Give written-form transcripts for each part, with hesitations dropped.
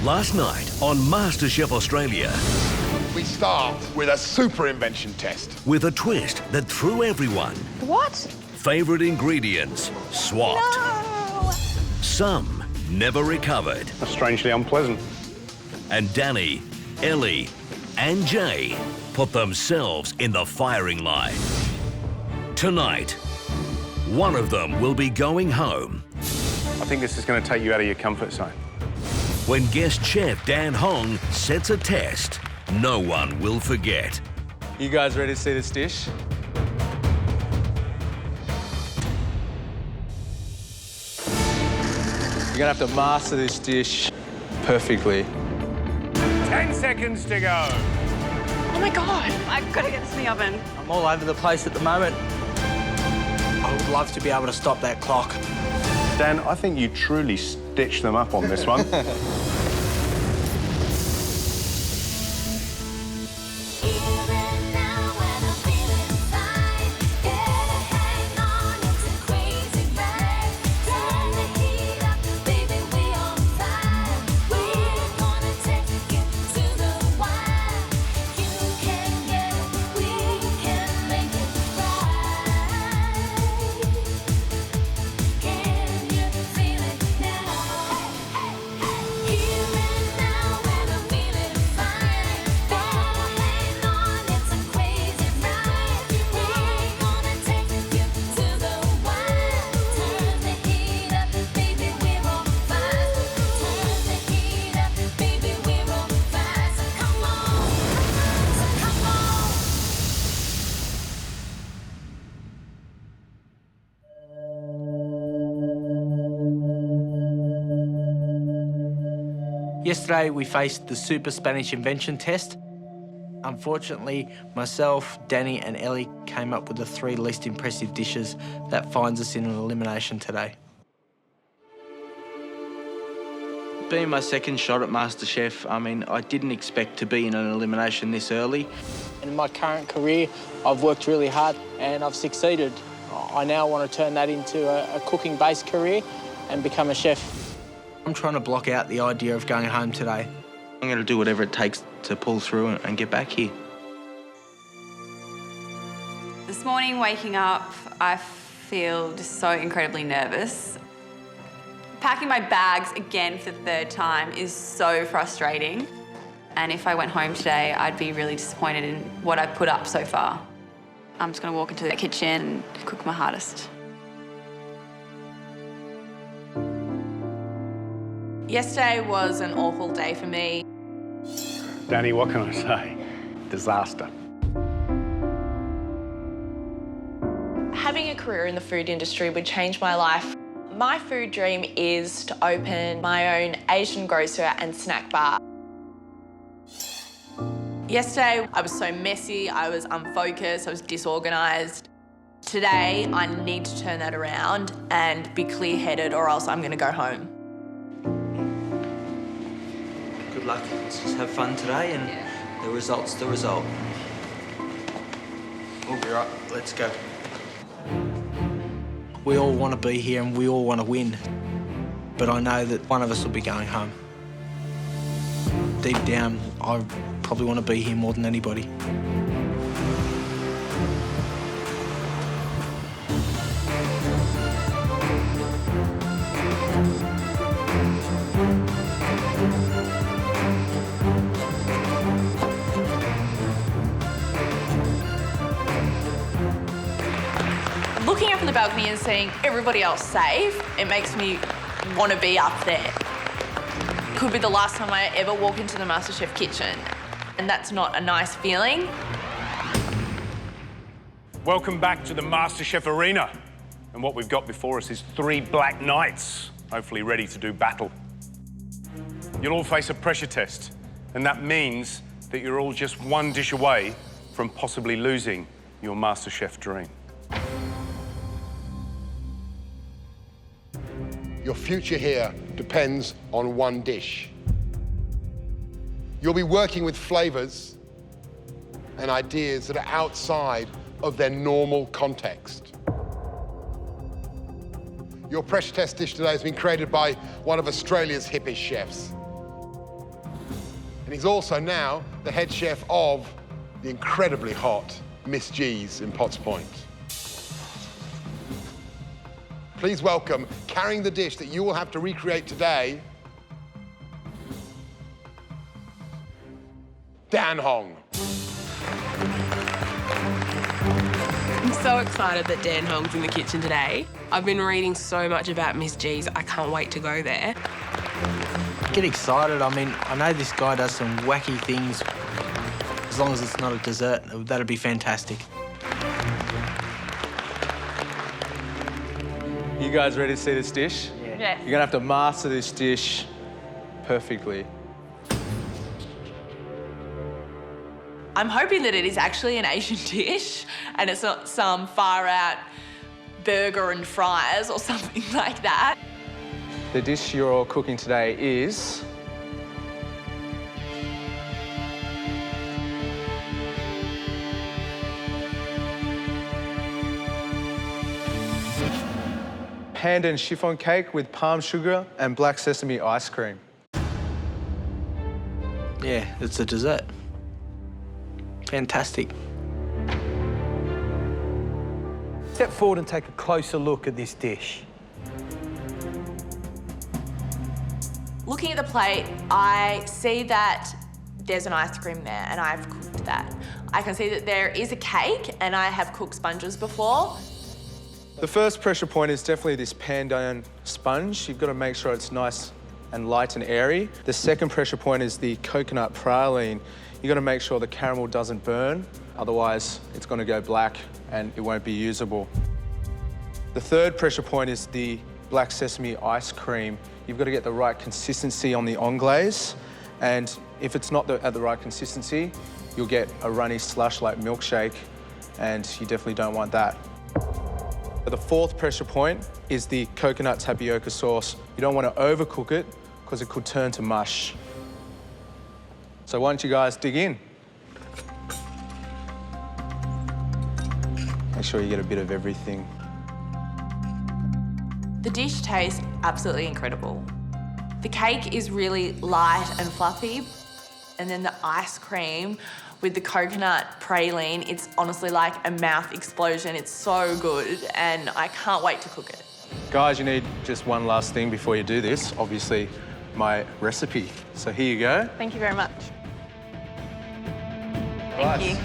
Last night on MasterChef Australia. We start with a super invention test. With a twist that threw everyone. What? Favourite ingredients swapped. No! Some never recovered. That's strangely unpleasant. And Danny, Ellie and Jay put themselves in the firing line. Tonight, one of them will be going home. I think this is going to take you out of your comfort zone. When guest chef Dan Hong sets a test no one will forget. You guys ready to see this dish? You're gonna have to master this dish perfectly. 10 seconds to go. Oh my God, I've got to get this in the oven. I'm all over the place at the moment. I would love to be able to stop that clock. Dan, I think you truly stitched them up on this one. Yesterday, we faced the Super Spanish Invention Test. Unfortunately, myself, Danny and Ellie came up with the 3 least impressive dishes. That finds us in an elimination today. Being my second shot at MasterChef, I didn't expect to be in an elimination this early. In my current career, I've worked really hard and I've succeeded. I now want to turn that into a cooking-based career and become a chef. I'm trying to block out the idea of going home today. I'm going to do whatever it takes to pull through and get back here. This morning, waking up, I feel just so incredibly nervous. Packing my bags again for the 3rd time is so frustrating. And if I went home today, I'd be really disappointed in what I've put up so far. I'm just going to walk into the kitchen and cook my hardest. Yesterday was an awful day for me. Danny, what can I say? Disaster. Having a career in the food industry would change my life. My food dream is to open my own Asian grocer and snack bar. Yesterday, I was so messy, I was unfocused, I was disorganised. Today, I need to turn that around and be clear-headed or else I'm going to go home. Good luck. Let's just have fun today and the result's the result. We'll be right. Let's go. We all want to be here and we all want to win. But I know that one of us will be going home. Deep down, I probably want to be here more than anybody. Looking up from the balcony and seeing everybody else safe, it makes me want to be up there. It could be the last time I ever walk into the MasterChef kitchen, and that's not a nice feeling. Welcome back to the MasterChef arena. And what we've got before us is 3 black knights, hopefully ready to do battle. You'll all face a pressure test, and that means that you're all just 1 dish away from possibly losing your MasterChef dream. Your future here depends on 1 dish. You'll be working with flavors and ideas that are outside of their normal context. Your pressure test dish today has been created by one of Australia's hippest chefs. And he's also now the head chef of the incredibly hot Miss G's in Potts Point. Please welcome, carrying the dish that you will have to recreate today, Dan Hong. I'm so excited that Dan Hong's in the kitchen today. I've been reading so much about Miss G's. I can't wait to go there. Get excited. I mean, I know this guy does some wacky things. As long as it's not a dessert, that'd be fantastic. You guys ready to see this dish? Yeah. Yes. You're gonna have to master this dish perfectly. I'm hoping that it is actually an Asian dish and it's not some far-out burger and fries or something like that. The dish you're cooking today is pandan chiffon cake with palm sugar and black sesame ice cream. Yeah, it's a dessert. Fantastic. Step forward and take a closer look at this dish. Looking at the plate, I see that there's an ice cream there and I've cooked that. I can see that there is a cake and I have cooked sponges before. The first pressure point is definitely this pandan sponge. You've got to make sure it's nice and light and airy. The second pressure point is the coconut praline. You've got to make sure the caramel doesn't burn, otherwise it's going to go black and it won't be usable. The third pressure point is the black sesame ice cream. You've got to get the right consistency on the anglaise, and if it's not at the right consistency, you'll get a runny slush like milkshake, and you definitely don't want that. The fourth pressure point is the coconut tapioca sauce. You don't want to overcook it because it could turn to mush. So why don't you guys dig in? Make sure you get a bit of everything. The dish tastes absolutely incredible. The cake is really light and fluffy, and then the ice cream with the coconut praline, it's honestly like a mouth explosion. It's so good, and I can't wait to cook it. Guys, you need just one last thing before you do this. Obviously, my recipe. So here you go. Thank you very much. Thank you.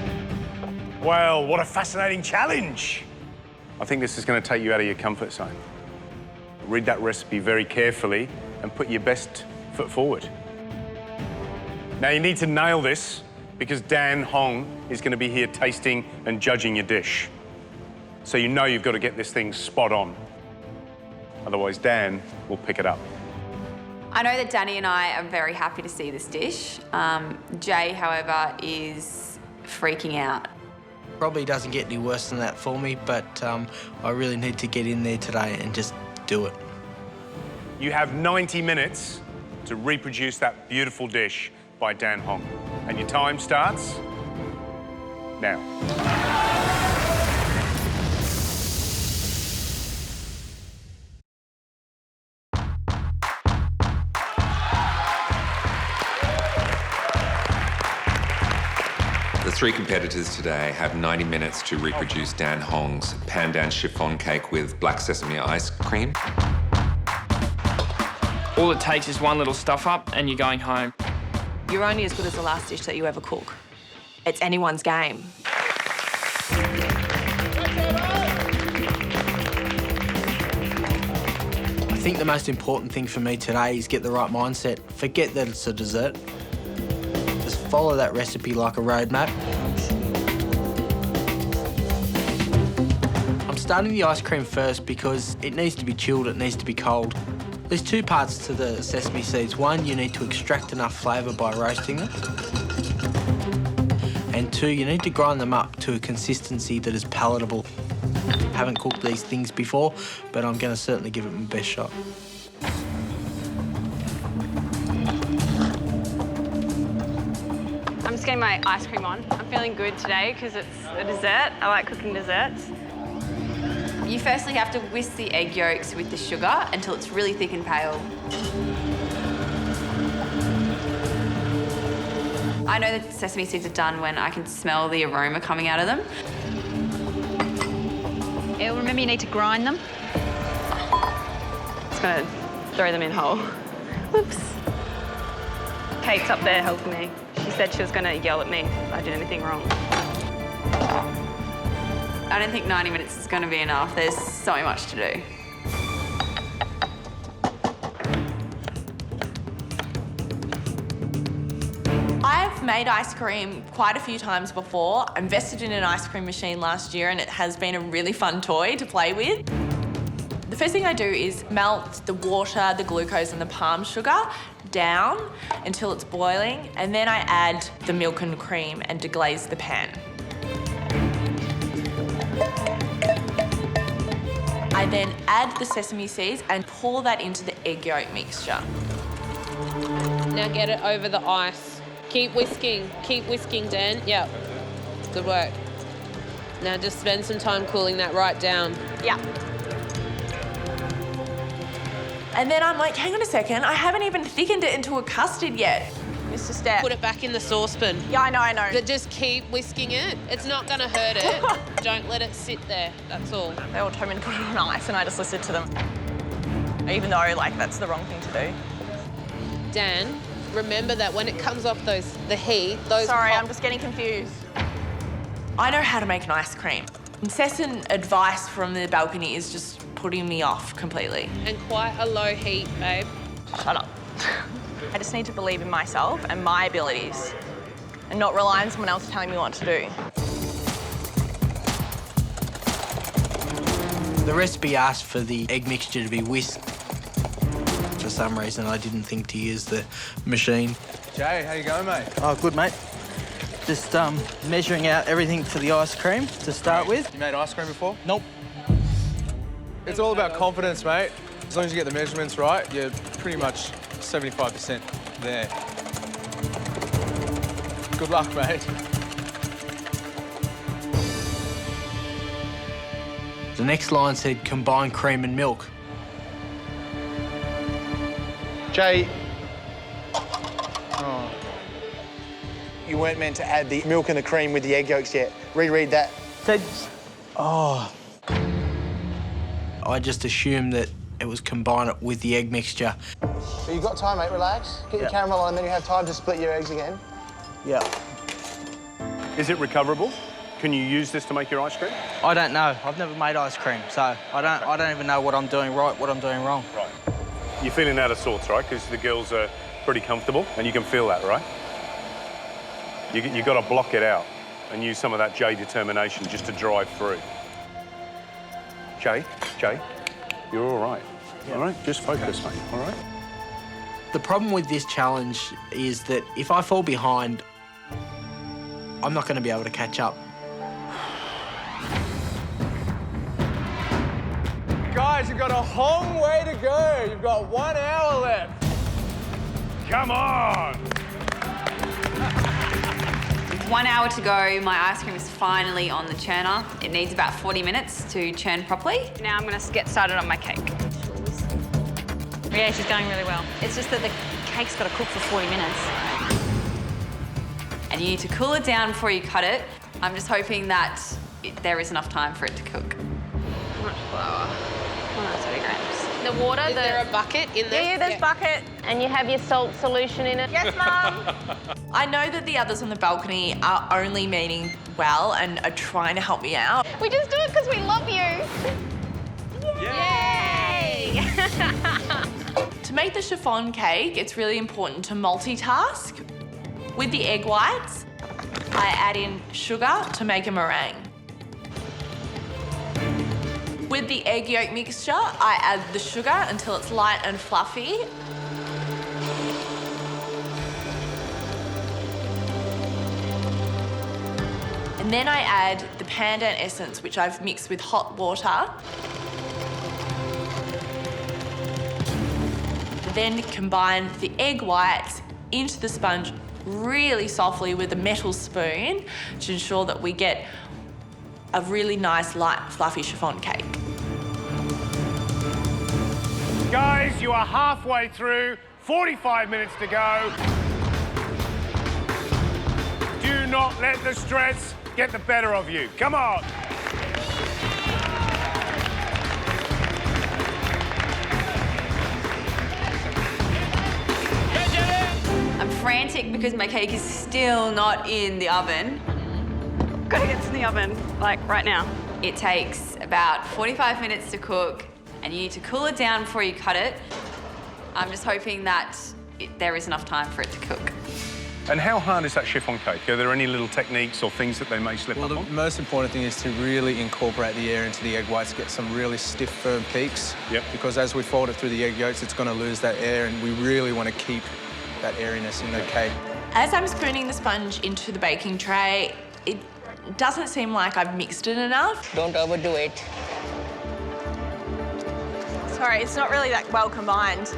Well, what a fascinating challenge. I think this is going to take you out of your comfort zone. Read that recipe very carefully and put your best foot forward. Now, you need to nail this because Dan Hong is going to be here tasting and judging your dish. So you know you've got to get this thing spot on. Otherwise, Dan will pick it up. I know that Danny and I are very happy to see this dish. Jay, however, is freaking out. Probably doesn't get any worse than that for me, but I really need to get in there today and just do it. You have 90 minutes to reproduce that beautiful dish by Dan Hong. And your time starts now. The three competitors today have 90 minutes to reproduce Dan Hong's pandan chiffon cake with black sesame ice cream. All it takes is one little stuff up and you're going home. You're only as good as the last dish that you ever cook. It's anyone's game. I think the most important thing for me today is get the right mindset. Forget that it's a dessert. Just follow that recipe like a roadmap. I'm starting the ice cream first because it needs to be chilled, it needs to be cold. There's two parts to the sesame seeds. One, you need to extract enough flavour by roasting them. And two, you need to grind them up to a consistency that is palatable. I haven't cooked these things before, but I'm going to certainly give it my best shot. I'm just getting my ice cream on. I'm feeling good today because it's a dessert. I like cooking desserts. You firstly have to whisk the egg yolks with the sugar until it's really thick and pale. I know that sesame seeds are done when I can smell the aroma coming out of them. Elle, remember you need to grind them. Just gonna throw them in whole. Whoops. Kate's up there helping me. She said she was gonna yell at me if I did anything wrong. I don't think 90 minutes is gonna be enough. There's so much to do. I've made ice cream quite a few times before. I invested in an ice cream machine last year and it has been a really fun toy to play with. The first thing I do is melt the water, the glucose and the palm sugar down until it's boiling, and then I add the milk and cream and deglaze the pan. I then add the sesame seeds and pour that into the egg yolk mixture. Now get it over the ice. Keep whisking, Dan. Yep, good work. Now just spend some time cooling that right down. Yeah. And then I'm like, hang on a second, I haven't even thickened it into a custard yet. Mr. Step. Put it back in the saucepan. Yeah, I know. But just keep whisking it. It's not gonna hurt it. Don't let it sit there, that's all. They all told me to put it on ice and I just listened to them. Even though, like, that's the wrong thing to do. Dan, remember that when it comes off the heat, those Sorry, pop- I'm just getting confused. I know how to make an ice cream. Incessant advice from the balcony is just putting me off completely. And quite a low heat, babe. Shut up. I just need to believe in myself and my abilities and not rely on someone else telling me what to do. The recipe asked for the egg mixture to be whisked. For some reason, I didn't think to use the machine. Jay, how you going, mate? Oh, good, mate. Just measuring out everything for the ice cream to start with. You made ice cream before? Nope. It's all about confidence, mate. As long as you get the measurements right, you're pretty much 75% there. Good luck, mate. The next line said combine cream and milk. Jay, Oh. you weren't meant to add the milk and the cream with the egg yolks yet. Reread that. I just assumed that it was combine it with the egg mixture. So you've got time, mate, relax. Get your caramel on, then you have time to split your eggs again. Yeah. Is it recoverable? Can you use this to make your ice cream? I don't know. I've never made ice cream, so I don't even know what I'm doing right, what I'm doing wrong. Right. You're feeling out of sorts, right? Because the girls are pretty comfortable, and you can feel that, right? You've got to block it out and use some of that J determination just to drive through. Jay, you're all right. Yeah. All right? Just focus, mate, all right? The problem with this challenge is that if I fall behind, I'm not going to be able to catch up. Guys, you've got a long way to go. You've got 1 hour left. Come on! With 1 hour to go, my ice cream is finally on the churner. It needs about 40 minutes to churn properly. Now I'm gonna get started on my cake. Yeah, she's going really well. It's just that the cake's got to cook for 40 minutes. And you need to cool it down before you cut it. I'm just hoping that there is enough time for it to cook. How much flour? 130 grams. The water, is there a bucket in there? Yeah, there's bucket. And you have your salt solution in it. Yes, Mum. I know that the others on the balcony are only meaning well and are trying to help me out. We just do it because we love you. Yay! To make the chiffon cake, it's really important to multitask. With the egg whites, I add in sugar to make a meringue. With the egg yolk mixture, I add the sugar until it's light and fluffy. And then I add the pandan essence, which I've mixed with hot water. Then combine the egg whites into the sponge really softly with a metal spoon to ensure that we get a really nice, light, fluffy chiffon cake. Guys, you are halfway through, 45 minutes to go. Do not let the stress get the better of you. Come on. I'm frantic because my cake is still not in the oven. Gotta get to the oven, like right now. It takes about 45 minutes to cook, and you need to cool it down before you cut it. I'm just hoping that there is enough time for it to cook. And how hard is that chiffon cake? Are there any little techniques or things that they may slip up on? The most important thing is to really incorporate the air into the egg whites, get some really stiff, firm peaks. Yep. Because as we fold it through the egg yolks, it's going to lose that air, and we really want to keep that airiness in the cake. As I'm spooning the sponge into the baking tray, it doesn't seem like I've mixed it enough. Don't overdo it. Sorry, it's not really that well combined.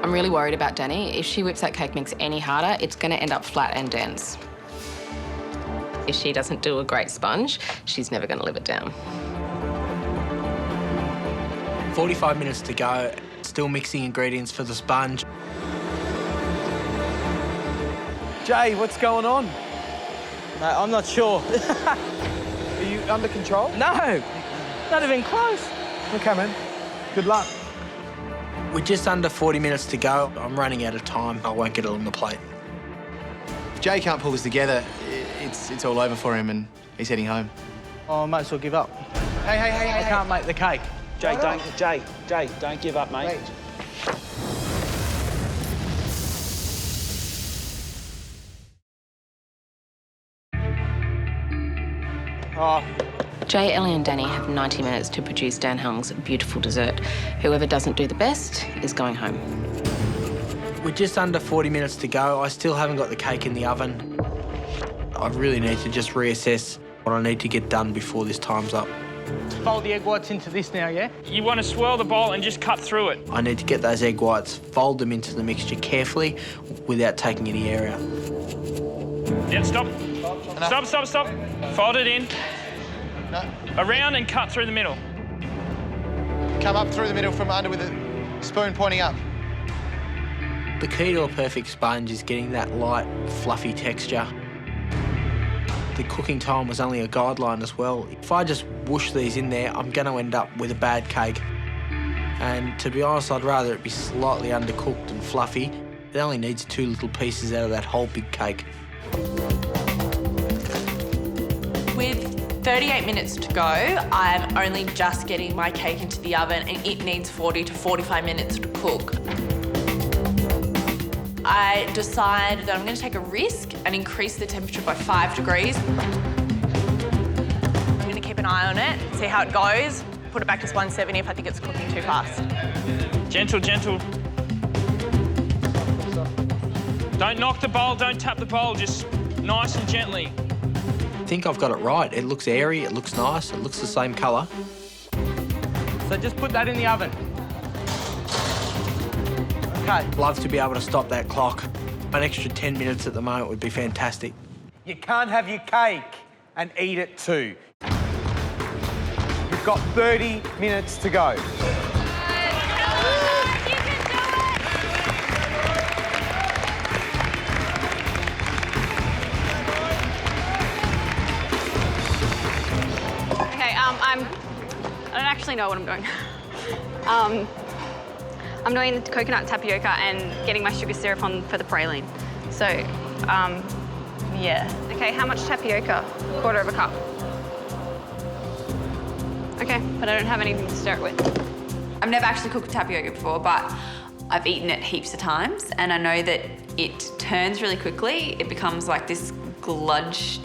I'm really worried about Danny. If she whips that cake mix any harder, it's going to end up flat and dense. If she doesn't do a great sponge, she's never going to live it down. 45 minutes to go, still mixing ingredients for the sponge. Jay, what's going on? No, I'm not sure. Are you under control? No, not even close. Okay, man. Good luck. We're just under 40 minutes to go. I'm running out of time. I won't get it on the plate. If Jay can't pull this together, it's all over for him and he's heading home. Oh, I might as well give up. Hey. I can't make the cake. Jay, don't give up, mate. Oh. Jay, Ellie and Danny have 90 minutes to produce Dan Hung's beautiful dessert. Whoever doesn't do the best is going home. We're just under 40 minutes to go. I still haven't got the cake in the oven. I really need to just reassess what I need to get done before this time's up. Fold the egg whites into this now, yeah? You want to swirl the bowl and just cut through it. I need to get those egg whites, fold them into the mixture carefully without taking any air out. Yeah, stop. Stop. Fold it in. No. Around and cut through the middle. Come up through the middle from under with the spoon pointing up. The key to a perfect sponge is getting that light, fluffy texture. The cooking time was only a guideline as well. If I just whoosh these in there, I'm going to end up with a bad cake. And to be honest, I'd rather it be slightly undercooked and fluffy. It only needs 2 little pieces out of that whole big cake. With 38 minutes to go, I'm only just getting my cake into the oven and it needs 40 to 45 minutes to cook. I decide that I'm going to take a risk and increase the temperature by 5 degrees. I'm going to keep an eye on it, see how it goes, put it back to 170 if I think it's cooking too fast. Gentle. Don't knock the bowl, don't tap the bowl, just nice and gently. I think I've got it right. It looks airy, it looks nice, it looks the same colour. So just put that in the oven. Okay. Love to be able to stop that clock. An extra 10 minutes at the moment would be fantastic. You can't have your cake and eat it too. You've got 30 minutes to go. I don't actually know what I'm doing. I'm doing the coconut tapioca and getting my sugar syrup on for the praline. So, yeah. Okay, how much tapioca? 1/4 cup. Okay, but I don't have anything to stir it with. I've never actually cooked tapioca before, but I've eaten it heaps of times, and I know that it turns really quickly. It becomes like this gludge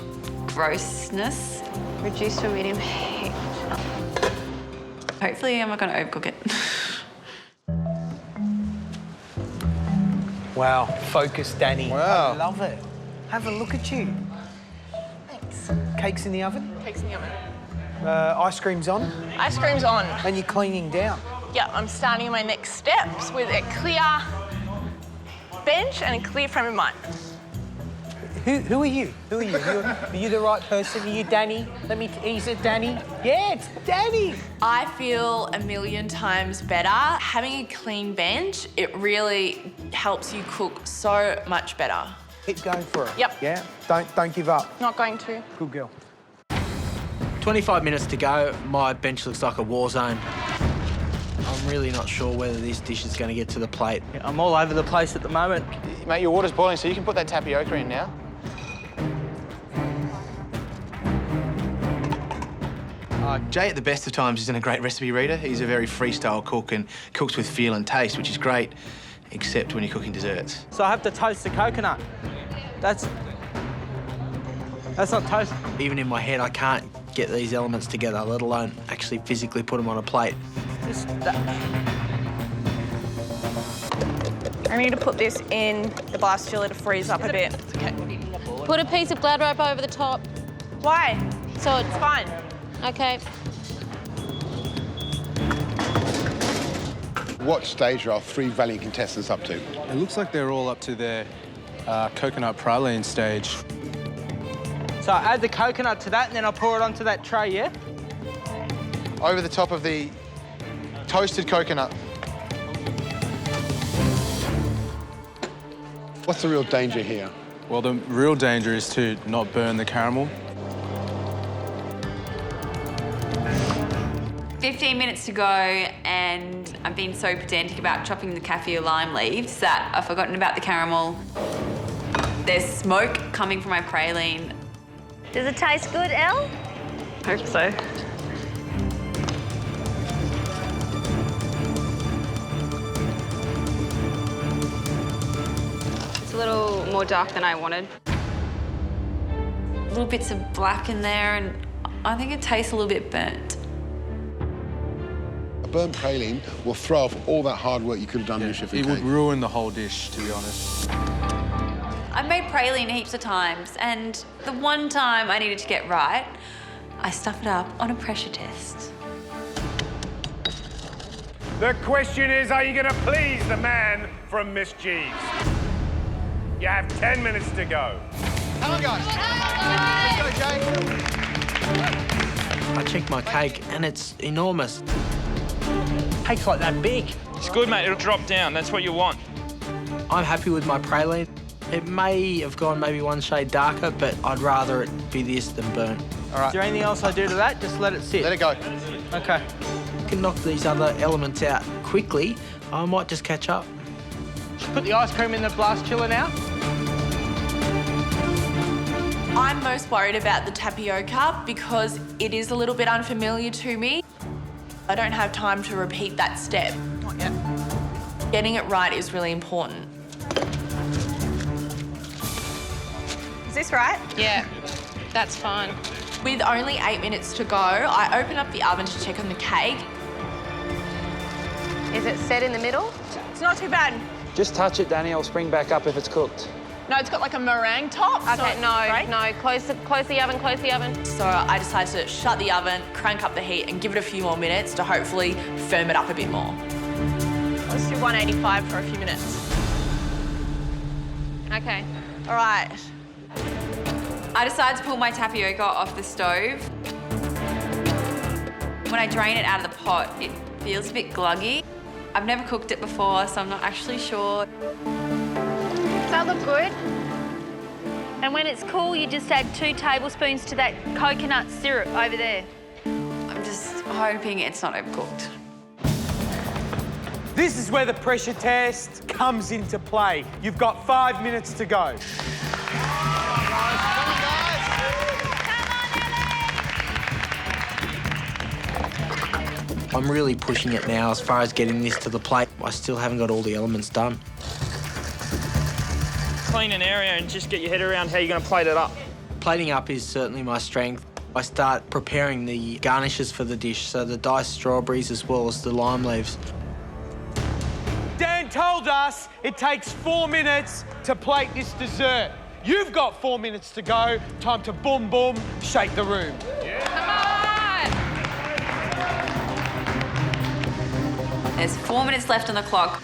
grossness. Reduce to a medium heat. Hopefully I'm not going to overcook it. Wow, focus, Danny. Wow. I love it. Have a look at you. Thanks. Cake's in the oven? Cake's in the oven. Ice cream's on? Ice cream's on. And you're cleaning down? Yeah, I'm starting my next steps with a clear bench and a clear frame of mind. Who are you? Who are you? Are you the right person? Are you Danny? Is it Danny? Yeah, it's Danny. I feel a million times better. Having a clean bench, it really helps you cook so much better. Keep going for it. Yep. Yeah? Don't give up. Not going to. Good girl. 25 minutes to go. My bench looks like a war zone. I'm really not sure whether this dish is going to get to the plate. I'm all over the place at the moment. Mate, your water's boiling, so you can put that tapioca in now. Jay, at the best of times, isn't a great recipe reader. He's a very freestyle cook and cooks with feel and taste, which is great, except when you're cooking desserts. So I have to toast the coconut. That's not toast. Even in my head, I can't get these elements together, let alone actually physically put them on a plate. I need to put this in the blast chiller to freeze up a bit. Okay. Put a piece of glad wrap over the top. Why? So it's fine. Okay. What stage are our 3 valiant contestants up to? It looks like they're all up to their coconut praline stage. So I add the coconut to that, and then I'll pour it onto that tray, yeah? Over the top of the toasted coconut. What's the real danger here? Well, the real danger is to not burn the caramel. 15 minutes to go, and I've been so pedantic about chopping the kaffir lime leaves that I've forgotten about the caramel. There's smoke coming from my praline. Does it taste good, Elle? Hope so. It's a little more dark than I wanted. Little bits of black in there, and I think it tastes a little bit burnt. A burnt praline will throw off all that hard work you could have done in your chef. It would ruin the whole dish, to be honest. I've made praline heaps of times, and the one time I needed to get right, I stuffed it up on a pressure test. The question is, are you going to please the man from Miss G's? You have 10 minutes to go. Come on, guys. Let's go, Jay. I checked my cake, and it's enormous. Cake's like that big. It's good, mate. It'll drop down. That's what you want. I'm happy with my praline. It may have gone maybe one shade darker, but I'd rather it be this than burnt. All right. Is there anything else I do to that? Just let it sit. Let it go. Okay. I can knock these other elements out quickly. I might just catch up. Put the ice cream in the blast chiller now. I'm most worried about the tapioca because it is a little bit unfamiliar to me. I don't have time to repeat that step. Not yet. Getting it right is really important. Is this right? Yeah, that's fine. With only 8 minutes to go, I open up the oven to check on the cake. Is it set in the middle? It's not too bad. Just touch it, Danny. I'll spring back up if it's cooked. No, it's got like a meringue top. Okay, so no. Close the oven. So I decided to shut the oven, crank up the heat, and give it a few more minutes to hopefully firm it up a bit more. Let's do 185 for a few minutes. Okay. All right. I decided to pull my tapioca off the stove. When I drain it out of the pot, it feels a bit gluggy. I've never cooked it before, so I'm not actually sure. Does that look good? And when it's cool, you just add 2 tablespoons to that coconut syrup over there. I'm just hoping it's not overcooked. This is where the pressure test comes into play. You've got 5 minutes to go. I'm really pushing it now as far as getting this to the plate. I still haven't got all the elements done. Clean an area and just get your head around how you're going to plate it up. Plating up is certainly my strength. I start preparing the garnishes for the dish, so the diced strawberries as well as the lime leaves. Dan told us it takes 4 minutes to plate this dessert. You've got 4 minutes to go. Time to boom, boom, shake the room. There's 4 minutes left on the clock.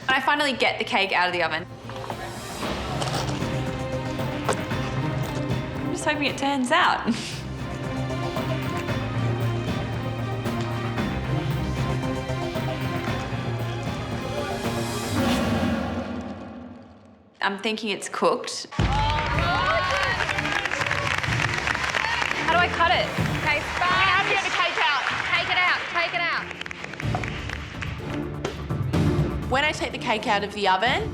And I finally get the cake out of the oven. just hoping it turns out. I'm thinking it's cooked. How do I cut it? Okay, How do you get the cake out? take it out. When I take the cake out of the oven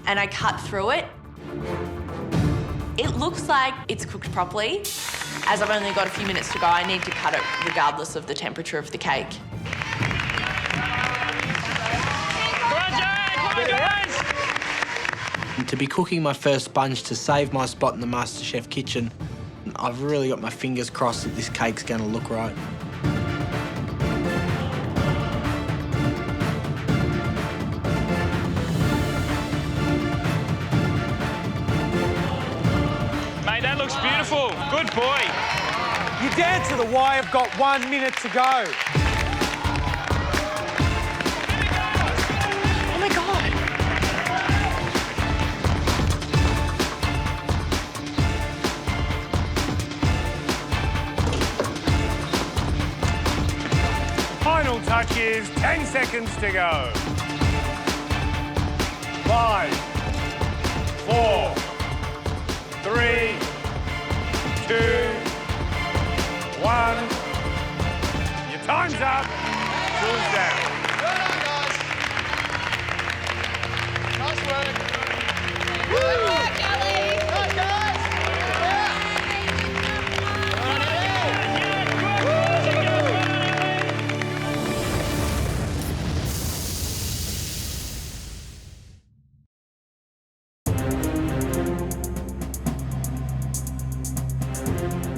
and I cut through it, it looks like it's cooked properly. As I've only got a few minutes to go, I need to cut it regardless of the temperature of the cake. To be cooking my first sponge to save my spot in the MasterChef kitchen, I've really got my fingers crossed that this cake's going to look right. Mate, that looks beautiful. Good boy. You danced to the wire. I've got 1 minute to go. Oh my God. Final touches, 10 seconds to go. 5, 4, 3, 2, 1. Your time's up. Tools down. Nice work. Good work, Ellie. Right, guys.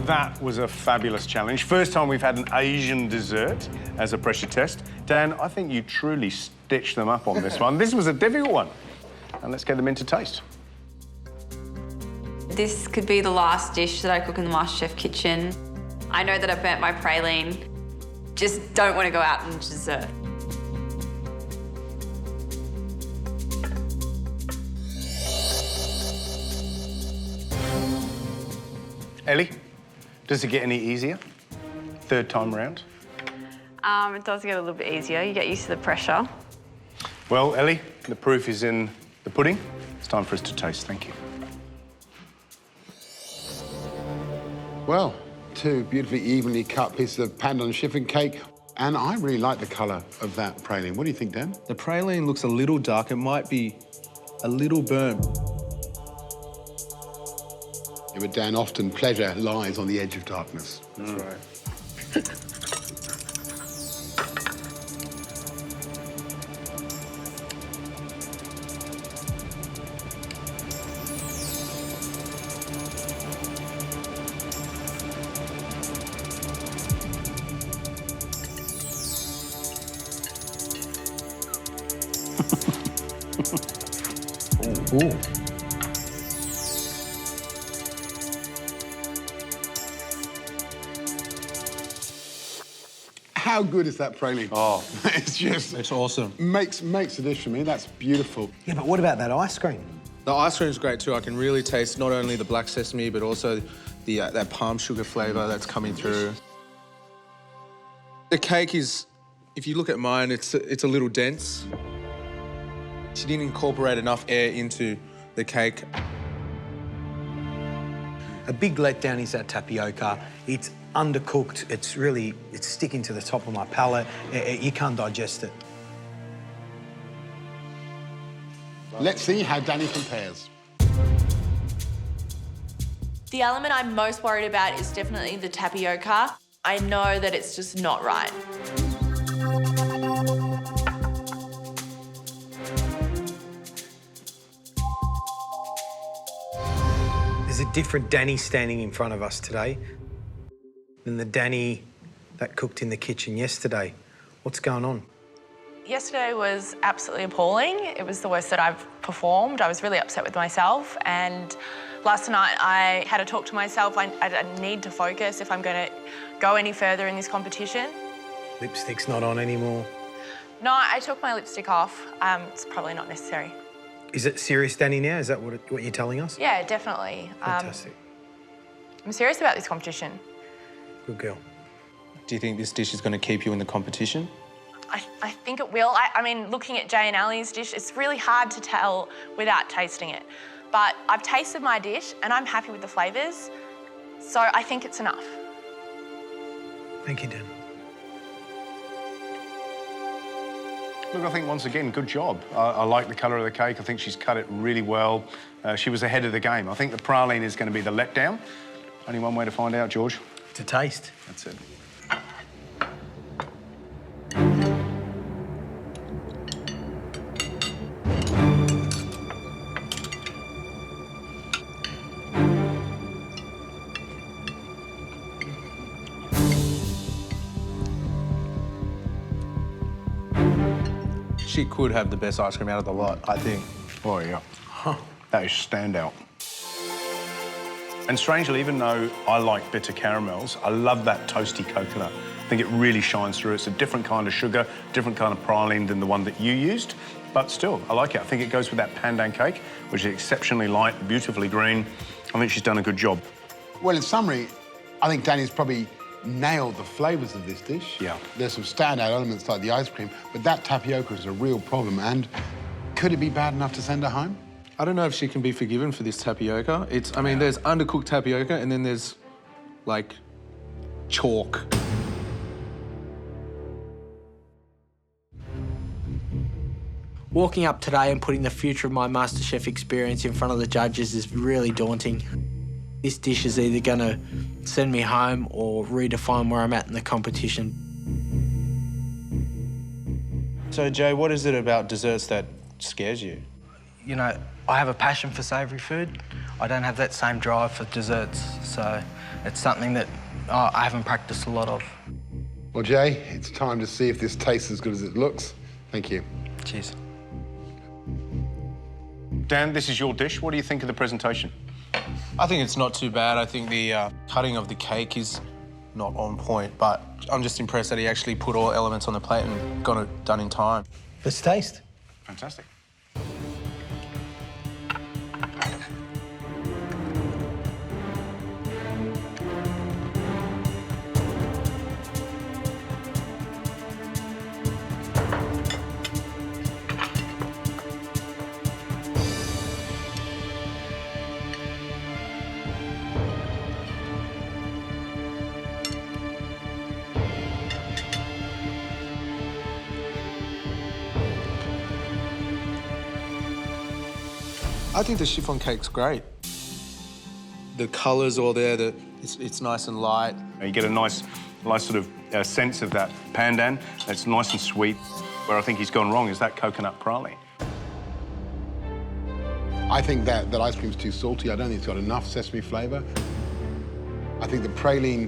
That was a fabulous challenge. First time we've had an Asian dessert as a pressure test. Dan, I think you truly stitched them up on this one. This was a difficult one. And let's get them into taste. This could be the last dish that I cook in the MasterChef kitchen. I know that I've burnt my praline. Just don't want to go out on dessert. Ellie, does it get any easier? Third time round? It does get a little bit easier. You get used to the pressure. Well, Ellie, the proof is in the pudding. It's time for us to taste. Thank you. Well, two beautifully evenly cut pieces of pandan chiffon cake. And I really like the colour of that praline. What do you think, Dan? The praline looks a little dark. It might be a little burnt. Yeah, but Dan, often pleasure lies on the edge of darkness. That's right. Ooh. How good is that praline? Oh, It's awesome. makes the dish for me. That's beautiful. Yeah, but what about that ice cream? The ice cream is great too. I can really taste not only the black sesame, but also the that palm sugar flavour that's coming through. The cake is, if you look at mine, it's a little dense. She didn't incorporate enough air into the cake. A big letdown is that tapioca. It's undercooked. It's sticking to the top of my palate. You can't digest it. Let's see how Danny compares. The element I'm most worried about is definitely the tapioca. I know that it's just not right. There's a different Danny standing in front of us today than the Danny that cooked in the kitchen yesterday. What's going on? Yesterday was absolutely appalling. It was the worst that I've performed. I was really upset with myself, and last night I had to talk to myself. I need to focus if I'm going to go any further in this competition. Lipstick's not on anymore. No, I took my lipstick off. It's probably not necessary. Is it serious, Danny, now? Is that what you're telling us? Yeah, definitely. Fantastic. I'm serious about this competition. Good girl. Do you think this dish is going to keep you in the competition? I think it will. I mean, looking at Jay and Ali's dish, it's really hard to tell without tasting it. But I've tasted my dish and I'm happy with the flavours, so I think it's enough. Thank you, Dan. Look, I think once again, good job. I like the colour of the cake. I think she's cut it really well. She was ahead of the game. I think the praline is going to be the letdown. Only one way to find out, George. To taste. That's it. She could have the best ice cream out of the lot, I think. Oh, yeah. Huh. That is standout. And strangely, even though I like bitter caramels, I love that toasty coconut. I think it really shines through. It's a different kind of sugar, different kind of praline than the one that you used, but still, I like it. I think it goes with that pandan cake, which is exceptionally light, beautifully green. I think she's done a good job. Well, in summary, I think Danny's probably nailed the flavours of this dish. Yeah. There's some standout elements like the ice cream, but that tapioca is a real problem. And could it be bad enough to send her home? I don't know if she can be forgiven for this tapioca. I mean, there's undercooked tapioca and then there's, like, chalk. Walking up today and putting the future of my MasterChef experience in front of the judges is really daunting. This dish is either going to send me home or redefine where I'm at in the competition. So, Jay, what is it about desserts that scares you? You know, I have a passion for savoury food. I don't have that same drive for desserts, so it's something that I haven't practiced a lot of. Well, Jay, it's time to see if this tastes as good as it looks. Thank you. Cheers. Dan, this is your dish. What do you think of the presentation? I think it's not too bad. I think the cutting of the cake is not on point, but I'm just impressed that he actually put all elements on the plate and got it done in time. Let's taste. Fantastic. I think the chiffon cake's great. The colour's all there, it's nice and light. You get a nice sort of sense of that pandan. It's nice and sweet. Where I think he's gone wrong is that coconut praline. I think that ice cream's too salty. I don't think it's got enough sesame flavour. I think the praline,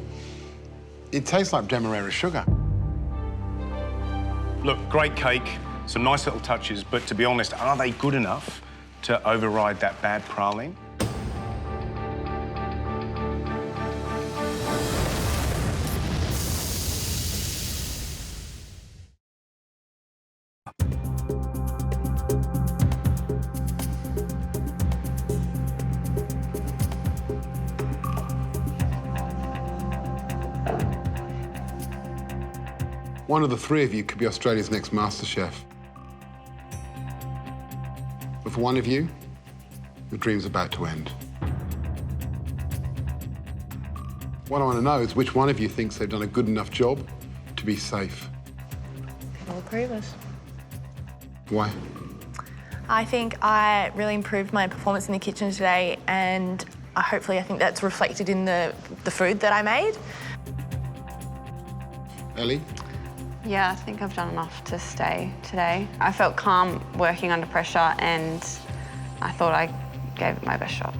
it tastes like demerara sugar. Look, great cake, some nice little touches, but to be honest, are they good enough to override that bad praline? One of the three of you could be Australia's next MasterChef. But for one of you, the dream's about to end. What I want to know is which one of you thinks they've done a good enough job to be safe. All three of us. Why? I think I really improved my performance in the kitchen today, and hopefully I think that's reflected in the food that I made. Ellie? Yeah, I think I've done enough to stay today. I felt calm working under pressure and I thought I gave it my best shot.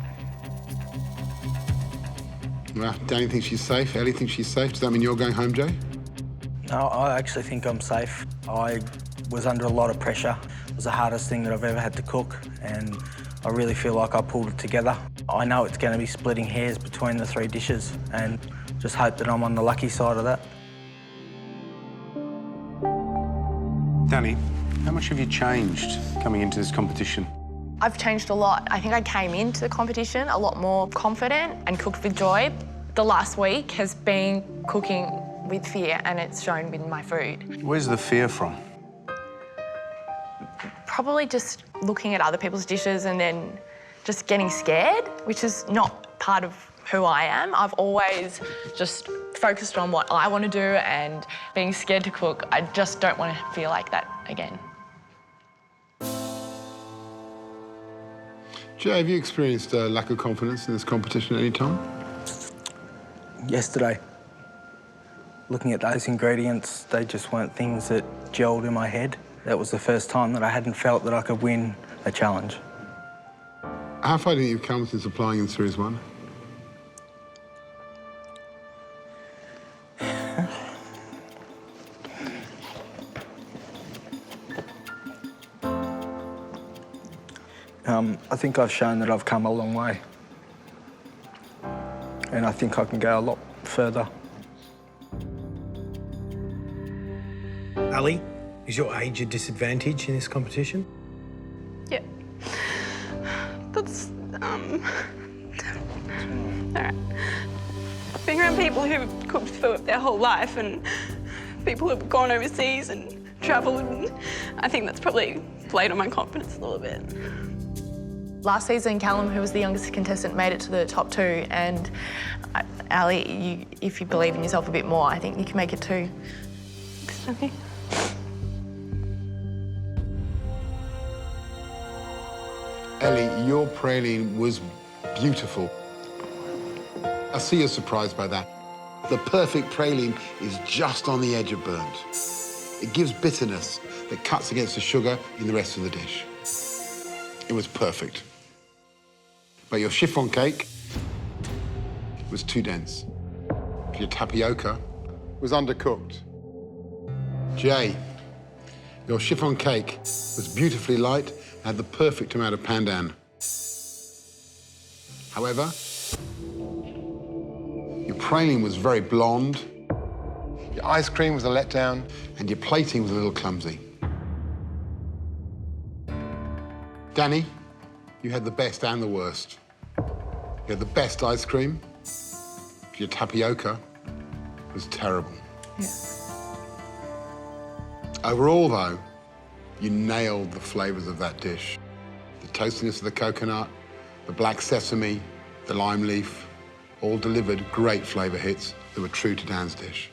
Well, Danny thinks she's safe. Ellie thinks she's safe. Does that mean you're going home, Jay? No, I actually think I'm safe. I was under a lot of pressure. It was the hardest thing that I've ever had to cook, and I really feel like I pulled it together. I know it's going to be splitting hairs between the three dishes, and just hope that I'm on the lucky side of that. Danny, how much have you changed coming into this competition? I've changed a lot. I think I came into the competition a lot more confident and cooked with joy. The last week has been cooking with fear, and it's shown in my food. Where's the fear from? Probably just looking at other people's dishes and then just getting scared, which is not part of who I am. I've always just focused on what I want to do, and being scared to cook, I just don't want to feel like that again. Jay, have you experienced a lack of confidence in this competition at any time? Yesterday, looking at those ingredients, they just weren't things that gelled in my head. That was the first time that I hadn't felt that I could win a challenge. How far do you think you've come since applying in Series 1? I think I've shown that I've come a long way. And I think I can go a lot further. Ali, is your age a disadvantage in this competition? Yeah. That's, all right. Being around people who've cooked for their whole life and people who've gone overseas and travelled, and I think that's probably played on my confidence a little bit. Last season, Callum, who was the youngest contestant, made it to the top 2, and Ali, if you believe in yourself a bit more, I think you can make it too. Okay. Ellie, your praline was beautiful. I see you're surprised by that. The perfect praline is just on the edge of burnt. It gives bitterness that cuts against the sugar in the rest of the dish. It was perfect. But your chiffon cake was too dense. Your tapioca was undercooked. Jay, your chiffon cake was beautifully light and had the perfect amount of pandan. However, your praline was very blonde, your ice cream was a letdown, and your plating was a little clumsy. Danny, you had the best and the worst. You had the best ice cream. Your tapioca was terrible. Yeah. Overall, though, you nailed the flavours of that dish. The toastiness of the coconut, the black sesame, the lime leaf, all delivered great flavour hits that were true to Dan's dish.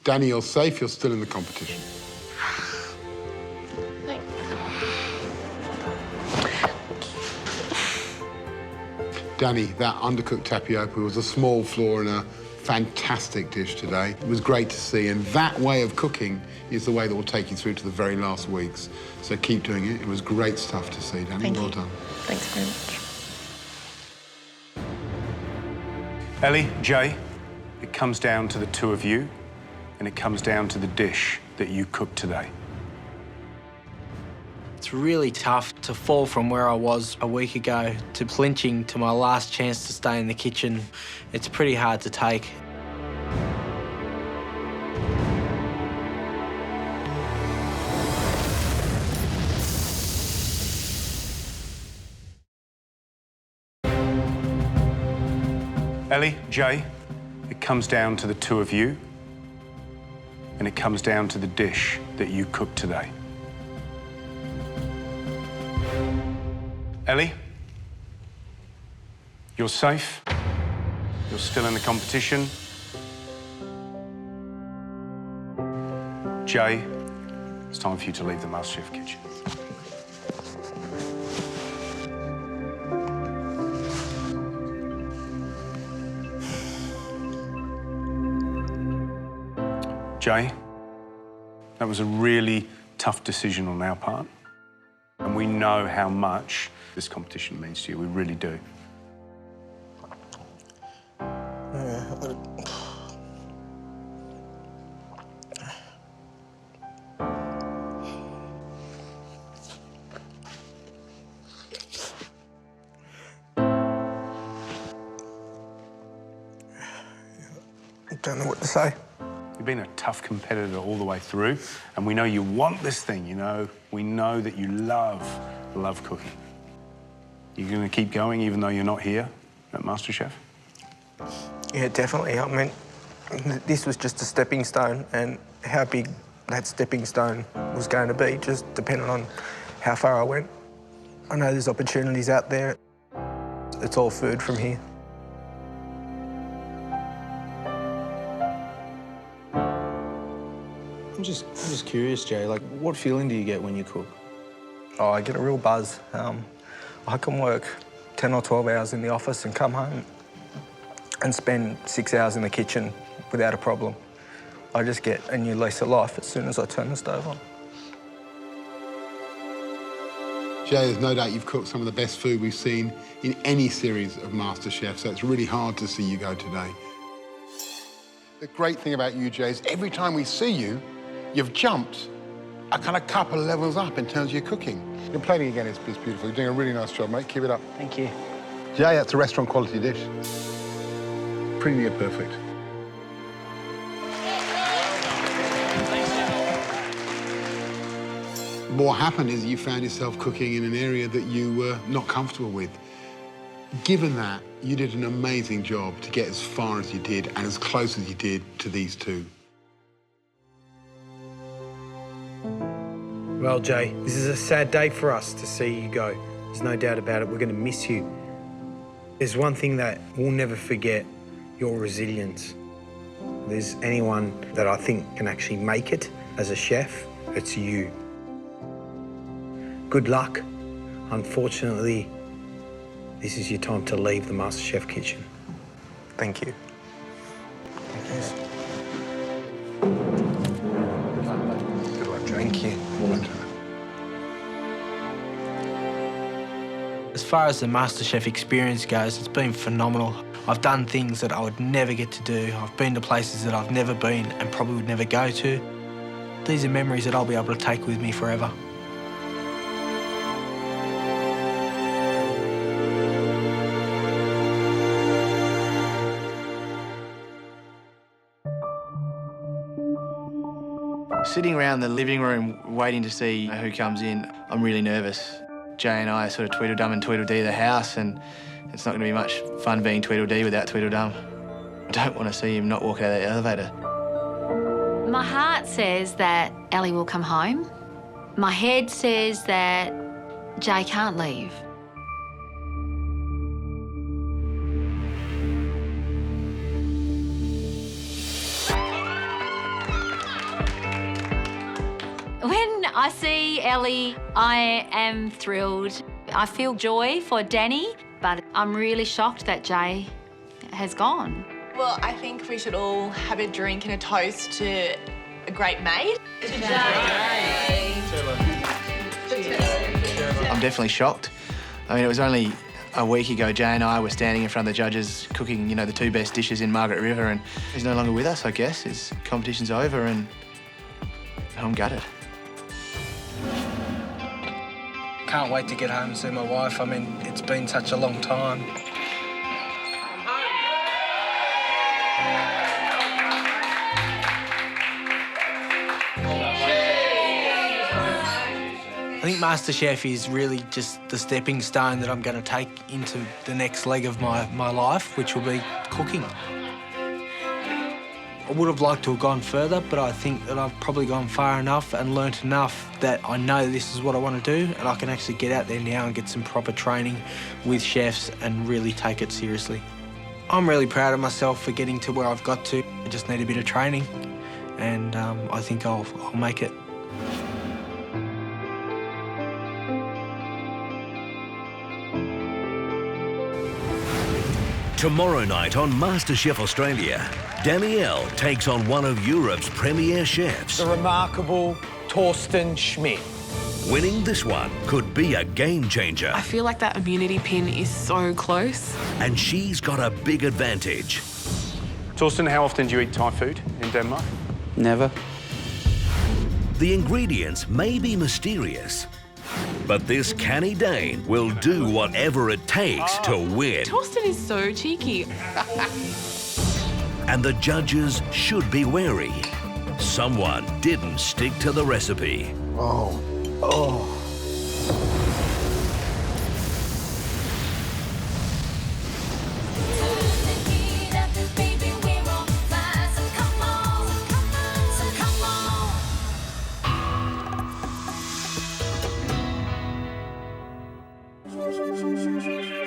Danny, you're safe, you're still in the competition. Danny, that undercooked tapioca was a small flaw in a fantastic dish today. It was great to see, and that way of cooking is the way that will take you through to the very last weeks. So keep doing it. It was great stuff to see, Danny. Thank well you. done. Thanks very much. Ellie, Jay, it comes down to the two of you, and it comes down to the dish that you cooked today. It's really tough to fall from where I was a week ago to clinching to my last chance to stay in the kitchen. It's pretty hard to take. Ellie, Jay, it comes down to the two of you, and it comes down to the dish that you cooked today. Ellie, you're safe. You're still in the competition. Jay, it's time for you to leave the MasterChef kitchen. Jay, that was a really tough decision on our part. And we know how much this competition means to you. We really do. I don't know what to say. You've been a tough competitor all the way through, and we know you want this thing, you know. We know that you love love cooking. You're going to keep going even though you're not here at MasterChef? Yeah, definitely. I mean, this was just a stepping stone, and how big that stepping stone was going to be just depended on how far I went. I know there's opportunities out there. It's all food from here. I'm just curious, Jay, like, what feeling do you get when you cook? Oh, I get a real buzz. I can work 10 or 12 hours in the office and come home and spend 6 hours in the kitchen without a problem. I just get a new lease of life as soon as I turn the stove on. Jay, there's no doubt you've cooked some of the best food we've seen in any series of MasterChef, so it's really hard to see you go today. The great thing about you, Jay, is every time we see you, you've jumped a kind of couple of levels up in terms of your cooking. Your plating again is beautiful. You're doing a really nice job, mate. Keep it up. Thank you. Jay, that's a restaurant quality dish. Pretty near perfect. What happened is you found yourself cooking in an area that you were not comfortable with. Given that, you did an amazing job to get as far as you did and as close as you did to these two. Well, Jay, this is a sad day for us to see you go. There's no doubt about it. We're going to miss you. There's one thing that we'll never forget, your resilience. If there's anyone that I think can actually make it as a chef, it's you. Good luck. Unfortunately, this is your time to leave the MasterChef kitchen. Thank you. Good luck, Jay. Thank you. As far as the MasterChef experience goes, it's been phenomenal. I've done things that I would never get to do. I've been to places that I've never been and probably would never go to. These are memories that I'll be able to take with me forever. Sitting around the living room waiting to see who comes in, I'm really nervous. Jay and I are sort of Tweedledum and Tweedledee the house, and it's not going to be much fun being Tweedledee without Tweedledum. I don't want to see him not walk out of the elevator. My heart says that Ellie will come home. My head says that Jay can't leave. When I see Ellie, I am thrilled. I feel joy for Danny, but I'm really shocked that Jay has gone. Well, I think we should all have a drink and a toast to a great maid. I'm definitely shocked. I mean, it was only a week ago Jay and I were standing in front of the judges cooking, you know, the two best dishes in Margaret River, and he's no longer with us, I guess. His competition's over and I'm gutted. Can't wait to get home and see my wife. I mean, it's been such a long time. I think MasterChef is really just the stepping stone that I'm going to take into the next leg of my life, which will be cooking. I would have liked to have gone further, but I think that I've probably gone far enough and learnt enough that I know this is what I want to do, and I can actually get out there now and get some proper training with chefs and really take it seriously. I'm really proud of myself for getting to where I've got to. I just need a bit of training, and I think I'll make it. Tomorrow night on MasterChef Australia, Danielle takes on one of Europe's premier chefs. The remarkable Torsten Schmidt. Winning this one could be a game changer. I feel like that immunity pin is so close. And she's got a big advantage. Torsten, how often do you eat Thai food in Denmark? Never. The ingredients may be mysterious, but this canny Dane will do whatever it takes to win. Torsten is so cheeky. And the judges should be wary. Someone didn't stick to the recipe. Oh. Finalizing.